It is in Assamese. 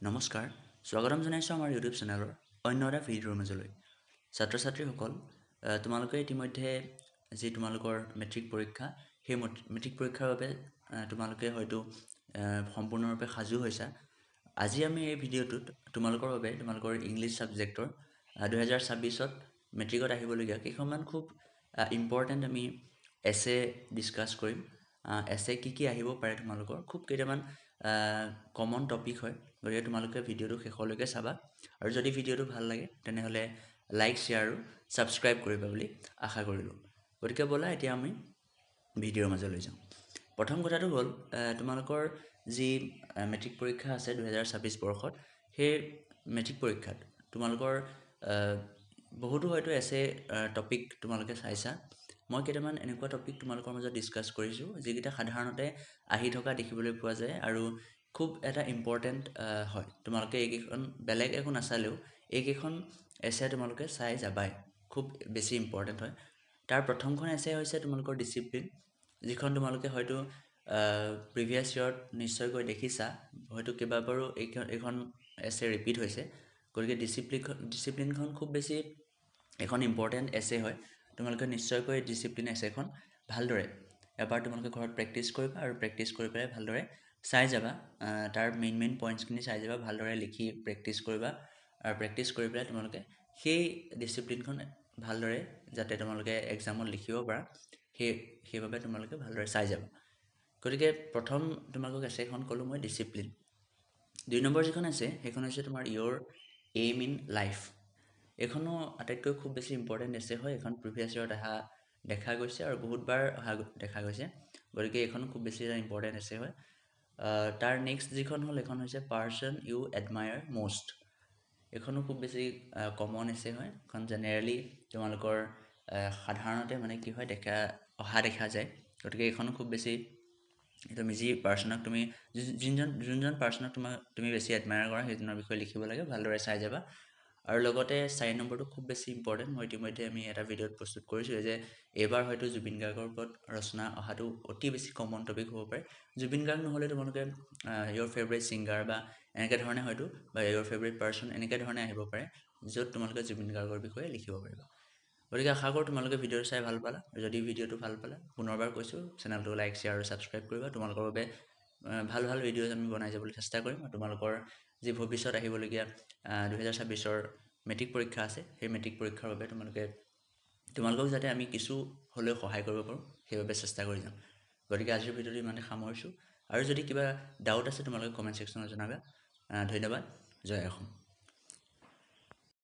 নমস্কাৰ, স্বাগতম জনাইছোঁ আমাৰ ইউটিউব চেনেলৰ অন্য এটা ভিডিঅ'ৰ মাজলৈ। ছাত্ৰ ছাত্ৰীসকল, তোমালোকে ইতিমধ্যে যি তোমালোকৰ মেট্ৰিক পৰীক্ষা, সেই মেট্ৰিক পৰীক্ষাৰ বাবে তোমালোকে হয়তো সম্পূৰ্ণৰূপে সাজু হৈছা। আজি আমি এই ভিডিঅ'টোত তোমালোকৰ বাবে তোমালোকৰ ইংলিছ ছাবজেক্টৰ 2026ত মেট্ৰিকত আহিবলগীয়া কেইখনমান খুব ইম্পৰ্টেণ্ট আমি এছে ডিছকাছ কৰিম। এছে কি আহিব পাৰে তোমালোকৰ খুব কেইটামান কমন টপিক হয়, গতিকে তোমালোকে ভিডিঅ'টো শেষলৈকে চাবা আৰু যদি ভিডিঅ'টো ভাল লাগে তেনেহ'লে লাইক শ্বেয়াৰ আৰু ছাবস্ক্ৰাইব কৰিবা বুলি আশা কৰিলোঁ। গতিকে ব'লা এতিয়া আমি ভিডিঅ'ৰ মাজলৈ যাওঁ। প্ৰথম কথাটো হ'ল তোমালোকৰ যি মেট্ৰিক পৰীক্ষা আছে 2026 বৰ্ষত, সেই মেট্ৰিক পৰীক্ষাত তোমালোকৰ বহুতো হয়তো এছে টপিক তোমালোকে চাইছা। মই কেইটামান এনেকুৱা টপিক তোমালোকৰ মাজত ডিছকাছ কৰিছোঁ যিকেইটা সাধাৰণতে আহি থকা দেখিবলৈ পোৱা যায় আৰু খুব এটা ইম্পৰ্টেণ্ট হয়। তোমালোকে এইকেইখন বেলেগ একো নাচালেও এইকেইখন এছে তোমালোকে চাই যাবাই, খুব বেছি ইম্পৰ্টেণ্ট হয়। তাৰ প্ৰথমখন এছে হৈছে তোমালোকৰ ডিচিপ্লিন, যিখন তোমালোকে হয়তো প্ৰিভিয়াছ ইয়েৰত নিশ্চয়কৈ দেখিছা, হয়তো কেইবাবাৰো এইখন এছে ৰিপিট হৈছে। গতিকে ডিচিপ্লিনখন খুব বেছি এখন ইম্পৰ্টেণ্ট এছে হয়। তোমালোকে নিশ্চয়কৈ ডিচিপ্লিন এছেখন ভালদৰে এবাৰ তোমালোকে ঘৰত প্ৰেক্টিছ কৰিবা আৰু প্ৰেক্টিছ কৰি পেলাই ভালদৰে চাই যাবা। তাৰ মেইন পইণ্টছখিনি চাই যাবা, ভালদৰে লিখি প্ৰেক্টিছ কৰিবা আৰু প্ৰেক্টিছ কৰি পেলাই তোমালোকে সেই ডিচিপ্লিনখন ভালদৰে যাতে তোমালোকে এক্সামত লিখিব পাৰা, সেইবাবে তোমালোকে ভালদৰে চাই যাবা। গতিকে প্ৰথম তোমালোকক এছেখন ক'লোঁ মই ডিচিপ্লিন। 2 নম্বৰ যিখন আছে সেইখন হৈছে তোমাৰ ইয়'ৰ এইম ইন লাইফ। এইখনো আটাইতকৈ খুব বেছি ইম্পৰ্টেণ্ট এছে হয়। এইখন প্ৰিভিয়াছ ইয়েৰত দেখা গৈছে আৰু বহুতবাৰ দেখা গৈছে। গতিকে এইখনো খুব বেছি এটা ইম্পৰ্টেণ্ট এছে হয়। তাৰ নেক্সট যিখন হ'ল এইখন হৈছে পাৰ্চন ইউ এডমায়াৰ মষ্ট। এইখনো খুব বেছি কমন এছে হয়। এখন জেনেৰেলি তোমালোকৰ সাধাৰণতে মানে কি হয় দেখা যায়। গতিকে এইখনো খুব বেছি তুমি যি পাৰ্চনক তুমি যোনজন পাৰ্চনক তুমি বেছি এডমায়াৰ কৰা সেইজনৰ বিষয়ে লিখিব লাগে, ভালদৰে চাই যাবা। আৰু লগতে 4 নম্বৰটো খুব বেছি ইম্পৰ্টেণ্ট। মই ইতিমধ্যে আমি এটা ভিডিঅ'ত প্ৰস্তুত কৰিছোঁ যে এইবাৰ হয়তো জুবিন গাৰ্গৰ ওপৰত ৰচনা অহাটো অতি বেছি কমন টপিক হ'ব পাৰে। জুবিন গাৰ্গ নহ'লে তোমালোকে ইয়'ৰ ফেভৰেট ছিংগাৰ বা এনেকৈ ধৰণে হয়তো বা ইয়'ৰ ফেভৰেট পাৰ্চন এনেকৈ ধৰণে আহিব পাৰে, য'ত তোমালোকে জুবিন গাৰ্গৰ বিষয়ে লিখিব পাৰিবা। গতিকে আশা কৰোঁ তোমালোকে ভিডিঅ'টো চাই ভাল পালা। যদি ভিডিঅ'টো ভাল পালা, পুনৰবাৰ কৈছোঁ চেনেলটো লাইক শ্বেয়াৰ আৰু ছাবস্ক্ৰাইব কৰিবা। তোমালোকৰ বাবে ভাল ভিডিঅ'জ আমি বনাই যাবলৈ চেষ্টা কৰিম আৰু তোমালোকৰ যি ভৱিষ্যত আহিবলগীয়া 2026ৰ মেট্ৰিক পৰীক্ষা আছে, সেই মেট্ৰিক পৰীক্ষাৰ বাবে তোমালোকক যাতে আমি কিছু হ'লেও সহায় কৰিব পাৰোঁ, সেইবাবে চেষ্টা কৰি যাম। গতিকে আজিৰ ভিডিঅ'টো ইমানে সামৰিছোঁ আৰু যদি কিবা ডাউট আছে তোমালোকে কমেণ্ট ছেকশ্যনত জনাবা। ধন্যবাদ। জয় অসম।